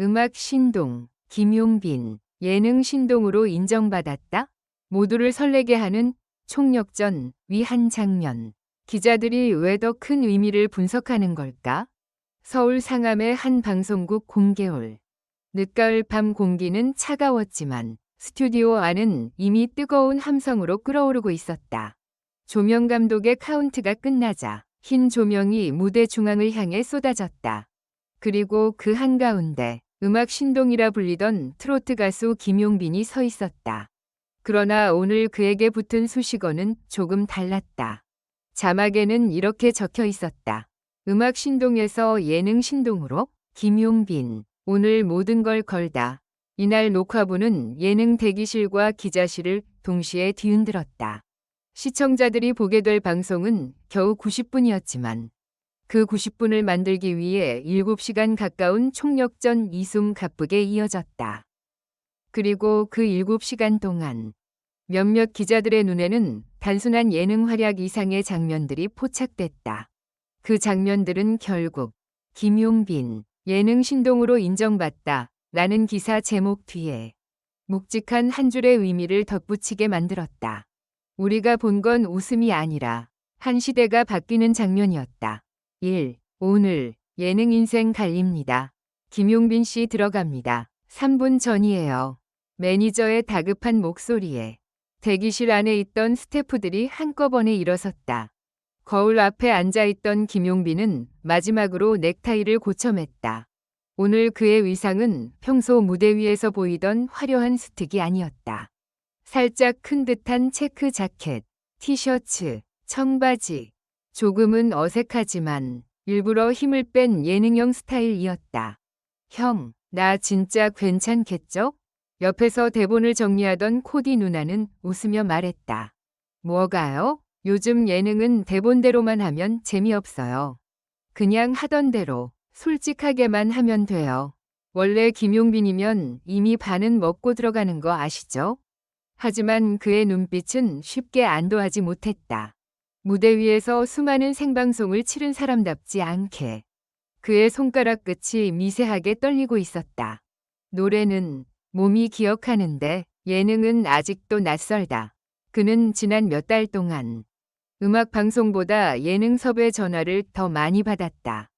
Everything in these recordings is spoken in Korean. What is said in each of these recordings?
음악 신동, 김용빈, 예능 신동으로 인정받았다. 모두를 설레게 하는 총력전 위 한 장면. 기자들이 왜 더 큰 의미를 분석하는 걸까? 서울 상암의 한 방송국 공개홀. 늦가을 밤 공기는 차가웠지만 스튜디오 안은 이미 뜨거운 함성으로 끓어오르고 있었다. 조명 감독의 카운트가 끝나자 흰 조명이 무대 중앙을 향해 쏟아졌다. 그리고 그 한가운데 음악 신동이라 불리던 트로트 가수 김용빈이 서 있었다. 그러나 오늘 그에게 붙은 수식어는 조금 달랐다. 자막에는 이렇게 적혀 있었다. 음악 신동에서 예능 신동으로 김용빈, 오늘 모든 걸 걸다. 이날 녹화부는 예능 대기실과 기자실을 동시에 뒤흔들었다. 시청자들이 보게 될 방송은 겨우 90분이었지만 그 90분을 만들기 위해 7시간 가까운 총력전 이숨 가쁘게 이어졌다. 그리고 그 7시간 동안 몇몇 기자들의 눈에는 단순한 예능 활약 이상의 장면들이 포착됐다. 그 장면들은 결국 김용빈, 예능 신동으로 인정받다 라는 기사 제목 뒤에 묵직한 한 줄의 의미를 덧붙이게 만들었다. 우리가 본 건 웃음이 아니라 한 시대가 바뀌는 장면이었다. 1. 오늘 예능 인생 갈립니다. 김용빈 씨 들어갑니다. 3분 전이에요. 매니저의 다급한 목소리에 대기실 안에 있던 스태프들이 한꺼번에 일어섰다. 거울 앞에 앉아있던 김용빈은 마지막으로 넥타이를 고쳐맸다. 오늘 그의 의상은 평소 무대 위에서 보이던 화려한 스틱이 아니었다. 살짝 큰 듯한 체크 자켓, 티셔츠, 청바지. 조금은 어색하지만 일부러 힘을 뺀 예능형 스타일이었다. 형, 나 진짜 괜찮겠죠? 옆에서 대본을 정리하던 코디 누나는 웃으며 말했다. 뭐가요? 요즘 예능은 대본대로만 하면 재미없어요. 그냥 하던 대로 솔직하게만 하면 돼요. 원래 김용빈이면 이미 반은 먹고 들어가는 거 아시죠? 하지만 그의 눈빛은 쉽게 안도하지 못했다. 무대 위에서 수많은 생방송을 치른 사람답지 않게 그의 손가락 끝이 미세하게 떨리고 있었다. 노래는 몸이 기억하는데 예능은 아직도 낯설다. 그는 지난 몇 달 동안 음악 방송보다 예능 섭외 전화를 더 많이 받았다.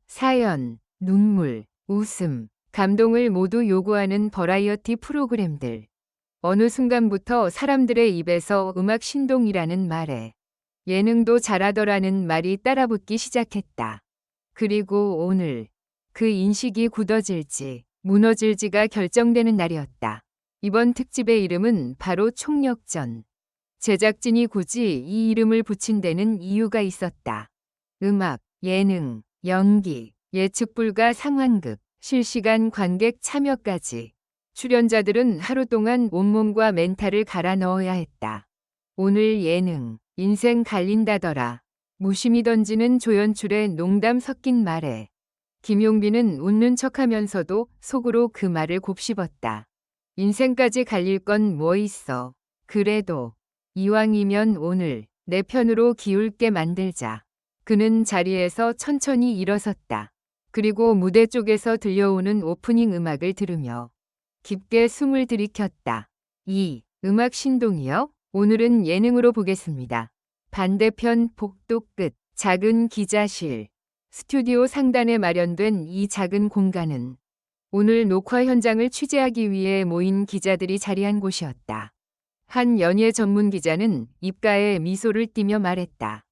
사연, 눈물, 웃음, 감동을 모두 요구하는 버라이어티 프로그램들. 어느 순간부터 사람들의 입에서 음악 신동이라는 말에 예능도 잘하더라는 말이 따라붙기 시작했다. 그리고 오늘 그 인식이 굳어질지 무너질지가 결정되는 날이었다. 이번 특집의 이름은 바로 총력전. 제작진이 굳이 이 이름을 붙인 데는 이유가 있었다. 음악, 예능, 연기, 예측 불가 상황극, 실시간 관객 참여까지. 출연자들은 하루 동안 온몸과 멘탈을 갈아 넣어야 했다. 오늘 예능, 인생 갈린다더라. 무심히 던지는 조연출의 농담 섞인 말에 김용빈은 웃는 척하면서도 속으로 그 말을 곱씹었다. 인생까지 갈릴 건 뭐 있어. 그래도 이왕이면 오늘 내 편으로 기울게 만들자. 그는 자리에서 천천히 일어섰다. 그리고 무대 쪽에서 들려오는 오프닝 음악을 들으며 깊게 숨을 들이켰다. 이 음악 신동이요? 오늘은 예능으로 보겠습니다. 반대편 복도 끝 작은 기자실. 스튜디오 상단에 마련된 이 작은 공간은 오늘 녹화 현장을 취재하기 위해 모인 기자들이 자리한 곳이었다. 한 연예 전문 기자는 입가에 미소를 띠며 말했다.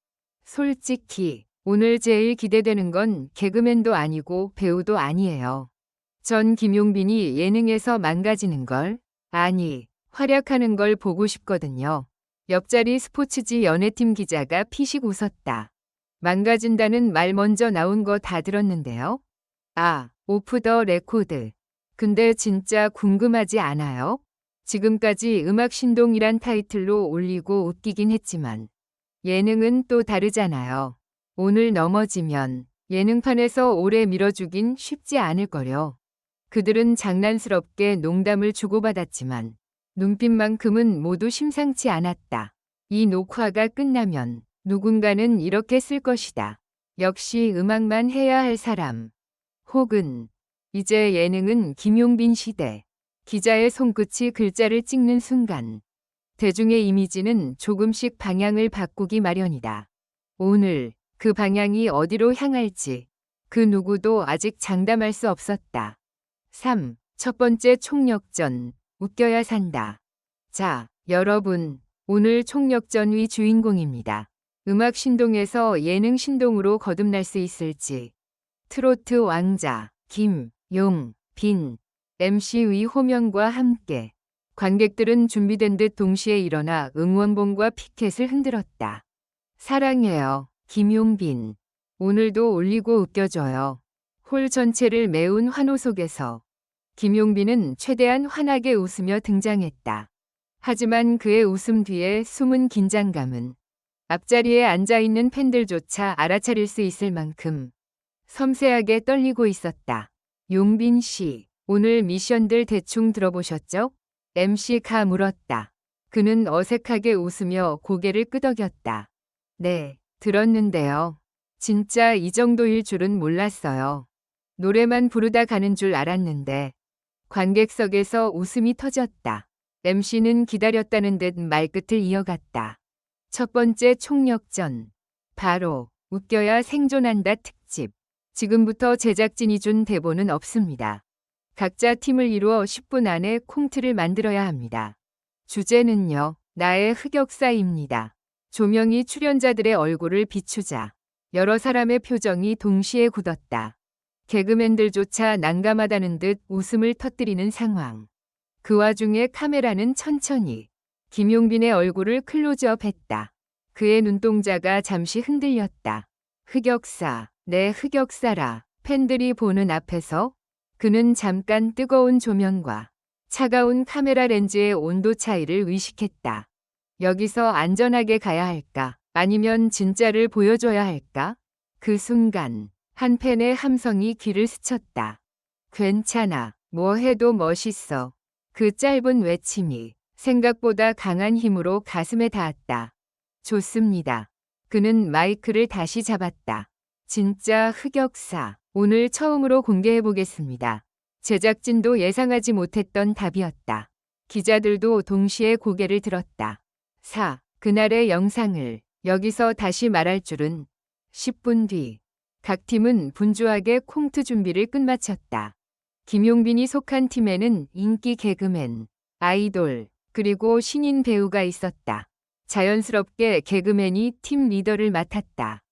솔직히 오늘 제일 기대되는 건 개그맨도 아니고 배우도 아니에요. 전 김용빈이 예능에서 망가지는 걸, 아니, 활약하는 걸 보고 싶거든요. 옆자리 스포츠지 연예팀 기자가 피식 웃었다. 망가진다는 말 먼저 나온 거 다 들었는데요. 아, 오프 더 레코드. 근데 진짜 궁금하지 않아요? 지금까지 음악 신동이란 타이틀로 올리고 웃기긴 했지만 예능은 또 다르잖아요. 오늘 넘어지면 예능판에서 오래 밀어주긴 쉽지 않을 거려. 그들은 장난스럽게 농담을 주고받았지만 눈빛만큼은 모두 심상치 않았다. 이 녹화가 끝나면 누군가는 이렇게 쓸 것이다. 역시 음악만 해야 할 사람. 혹은 이제 예능은 김용빈 시대. 기자의 손끝이 글자를 찍는 순간 대중의 이미지는 조금씩 방향을 바꾸기 마련이다. 오늘 그 방향이 어디로 향할지 그 누구도 아직 장담할 수 없었다. 3. 첫 번째 총력전. 웃겨야 산다. 자, 여러분, 오늘 총력전의 주인공입니다. 음악 신동에서 예능 신동으로 거듭날 수 있을지. 트로트 왕자 김용빈 MC의 호명과 함께 관객들은 준비된 듯 동시에 일어나 응원봉과 피켓을 흔들었다. 사랑해요, 김용빈. 오늘도 울리고 웃겨줘요. 홀 전체를 메운 환호 속에서 김용빈은 최대한 환하게 웃으며 등장했다. 하지만 그의 웃음 뒤에 숨은 긴장감은 앞자리에 앉아있는 팬들조차 알아차릴 수 있을 만큼 섬세하게 떨리고 있었다. 용빈 씨, 오늘 미션들 대충 들어보셨죠? MC가 물었다. 그는 어색하게 웃으며 고개를 끄덕였다. 네, 들었는데요. 진짜 이 정도일 줄은 몰랐어요. 노래만 부르다 가는 줄 알았는데. 관객석에서 웃음이 터졌다. MC는 기다렸다는 듯 말끝을 이어갔다. 첫 번째 총력전. 바로 웃겨야 생존한다 특집. 지금부터 제작진이 준 대본은 없습니다. 각자 팀을 이루어 10분 안에 콩트를 만들어야 합니다. 주제는요, 나의 흑역사입니다. 조명이 출연자들의 얼굴을 비추자 여러 사람의 표정이 동시에 굳었다. 개그맨들조차 난감하다는 듯 웃음을 터뜨리는 상황. 그 와중에 카메라는 천천히 김용빈의 얼굴을 클로즈업했다. 그의 눈동자가 잠시 흔들렸다. 흑역사, 내 흑역사라. 팬들이 보는 앞에서 그는 잠깐 뜨거운 조명과 차가운 카메라 렌즈의 온도 차이를 의식했다. 여기서 안전하게 가야 할까? 아니면 진짜를 보여줘야 할까? 그 순간 한 팬의 함성이 귀를 스쳤다. 괜찮아. 뭐 해도 멋있어. 그 짧은 외침이 생각보다 강한 힘으로 가슴에 닿았다. 좋습니다. 그는 마이크를 다시 잡았다. 진짜 흑역사. 오늘 처음으로 공개해보겠습니다. 제작진도 예상하지 못했던 답이었다. 기자들도 동시에 고개를 들었다. 4. 그날의 영상을 여기서 다시 말할 줄은 10분 뒤. 각 팀은 분주하게 콩트 준비를 끝마쳤다. 김용빈이 속한 팀에는 인기 개그맨, 아이돌, 그리고 신인 배우가 있었다. 자연스럽게 개그맨이 팀 리더를 맡았다.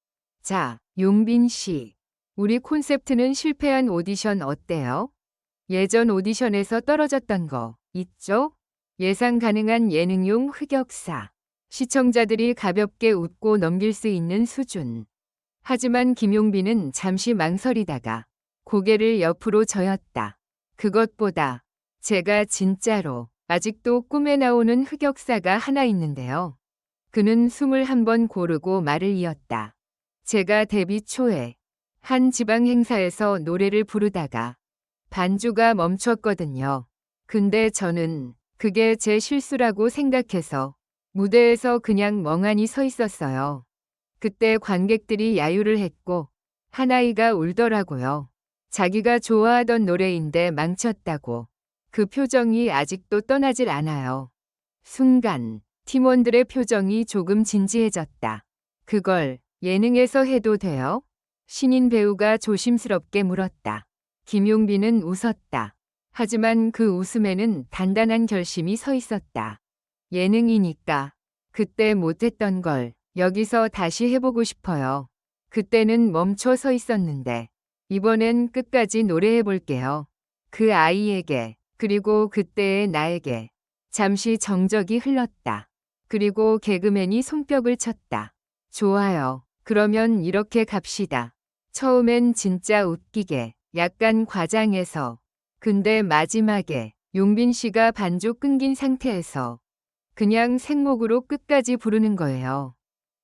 자, 용빈 씨. 우리 콘셉트는 실패한 오디션 어때요? 예전 오디션에서 떨어졌던 거 있죠? 예상 가능한 예능용 흑역사. 시청자들이 가볍게 웃고 넘길 수 있는 수준. 하지만 김용빈은 잠시 망설이다가 고개를 옆으로 저었다. 그것보다 제가 진짜로 아직도 꿈에 나오는 흑역사가 하나 있는데요. 그는 숨을 한번 고르고 말을 이었다. 제가 데뷔 초에 한 지방 행사에서 노래를 부르다가 반주가 멈췄거든요. 근데 저는 그게 제 실수라고 생각해서 무대에서 그냥 멍하니 서 있었어요. 그때 관객들이 야유를 했고 한 아이가 울더라고요. 자기가 좋아하던 노래인데 망쳤다고. 그 표정이 아직도 떠나질 않아요. 순간 팀원들의 표정이 조금 진지해졌다. 그걸 예능에서 해도 돼요? 신인 배우가 조심스럽게 물었다. 김용빈은 웃었다. 하지만 그 웃음에는 단단한 결심이 서 있었다. 예능이니까 그때 못했던 걸 여기서 다시 해보고 싶어요. 그때는 멈춰 서 있었는데 이번엔 끝까지 노래해볼게요. 그 아이에게 그리고 그때의 나에게. 잠시 정적이 흘렀다. 그리고 개그맨이 손뼉을 쳤다. 좋아요. 그러면 이렇게 갑시다. 처음엔 진짜 웃기게, 약간 과장해서. 근데 마지막에 용빈 씨가 반주 끊긴 상태에서 그냥 생목으로 끝까지 부르는 거예요.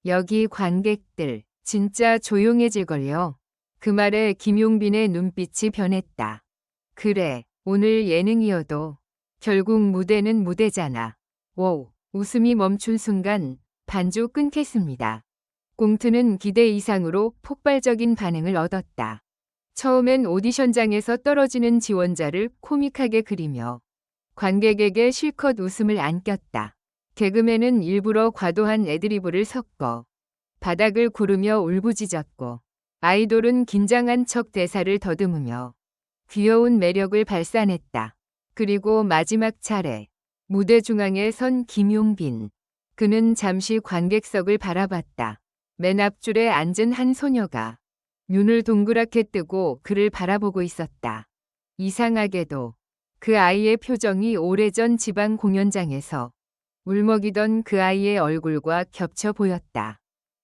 여기 관객들 진짜 조용해질걸요. 그 말에 김용빈의 눈빛이 변했다. 그래, 오늘 예능이어도 결국 무대는 무대잖아. 오, 웃음이 멈춘 순간 반주 끊겠습니다. 꽁트는 기대 이상으로 폭발적인 반응을 얻었다. 처음엔 오디션장에서 떨어지는 지원자를 코믹하게 그리며 관객에게 실컷 웃음을 안겼다. 개그맨은 일부러 과도한 애드리브를 섞어 바닥을 구르며 울부짖었고, 아이돌은 긴장한 척 대사를 더듬으며 귀여운 매력을 발산했다. 그리고 마지막 차례, 무대 중앙에 선 김용빈. 그는 잠시 관객석을 바라봤다. 맨 앞줄에 앉은 한 소녀가 눈을 동그랗게 뜨고 그를 바라보고 있었다. 이상하게도 그 아이의 표정이 오래전 지방 공연장에서 울먹이던 그 아이의 얼굴과 겹쳐 보였다.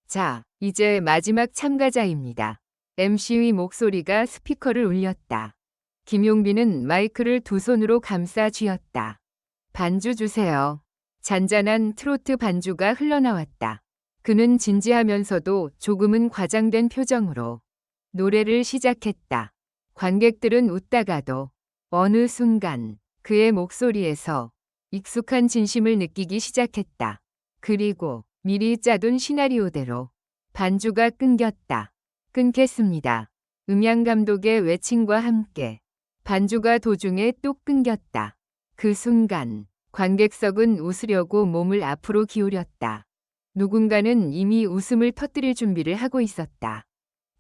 자, 이제 마지막 참가자입니다. MC의 목소리가 스피커를 울렸다. 김용빈은 마이크를 두 손으로 감싸 쥐었다. 반주 주세요. 잔잔한 트로트 반주가 흘러나왔다. 그는 진지하면서도 조금은 과장된 표정으로 노래를 시작했다. 관객들은 웃다가도 어느 순간 그의 목소리에서 익숙한 진심을 느끼기 시작했다. 그리고 미리 짜둔 시나리오대로 반주가 끊겼다. 끊겠습니다. 음향 감독의 외침과 함께 반주가 도중에 또 끊겼다. 그 순간 관객석은 웃으려고 몸을 앞으로 기울였다. 누군가는 이미 웃음을 터뜨릴 준비를 하고 있었다.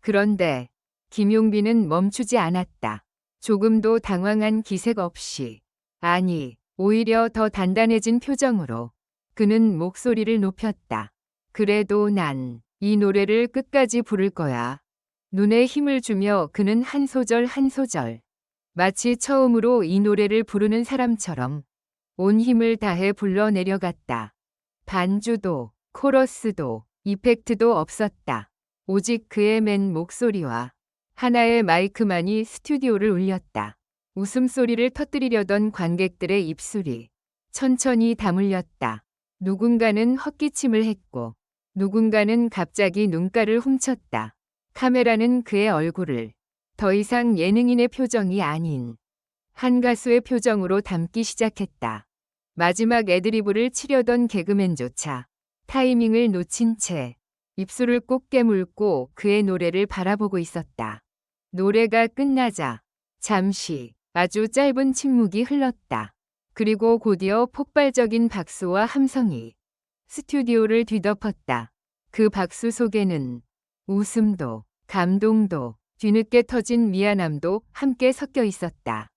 그런데 김용빈은 멈추지 않았다. 조금도 당황한 기색 없이, 아니, 오히려 더 단단해진 표정으로 그는 목소리를 높였다. 그래도 난 이 노래를 끝까지 부를 거야. 눈에 힘을 주며 그는 한 소절 한 소절, 마치 처음으로 이 노래를 부르는 사람처럼 온 힘을 다해 불러내려갔다. 반주도, 코러스도, 이펙트도 없었다. 오직 그의 맨 목소리와 하나의 마이크만이 스튜디오를 울렸다. 웃음소리를 터뜨리려던 관객들의 입술이 천천히 다물렸다. 누군가는 헛기침을 했고, 누군가는 갑자기 눈가를 훔쳤다. 카메라는 그의 얼굴을 더 이상 예능인의 표정이 아닌 한 가수의 표정으로 담기 시작했다. 마지막 애드리브를 치려던 개그맨조차 타이밍을 놓친 채 입술을 꼭 깨물고 그의 노래를 바라보고 있었다. 노래가 끝나자 잠시 아주 짧은 침묵이 흘렀다. 그리고 곧이어 폭발적인 박수와 함성이 스튜디오를 뒤덮었다. 그 박수 속에는 웃음도, 감동도, 뒤늦게 터진 미안함도 함께 섞여 있었다.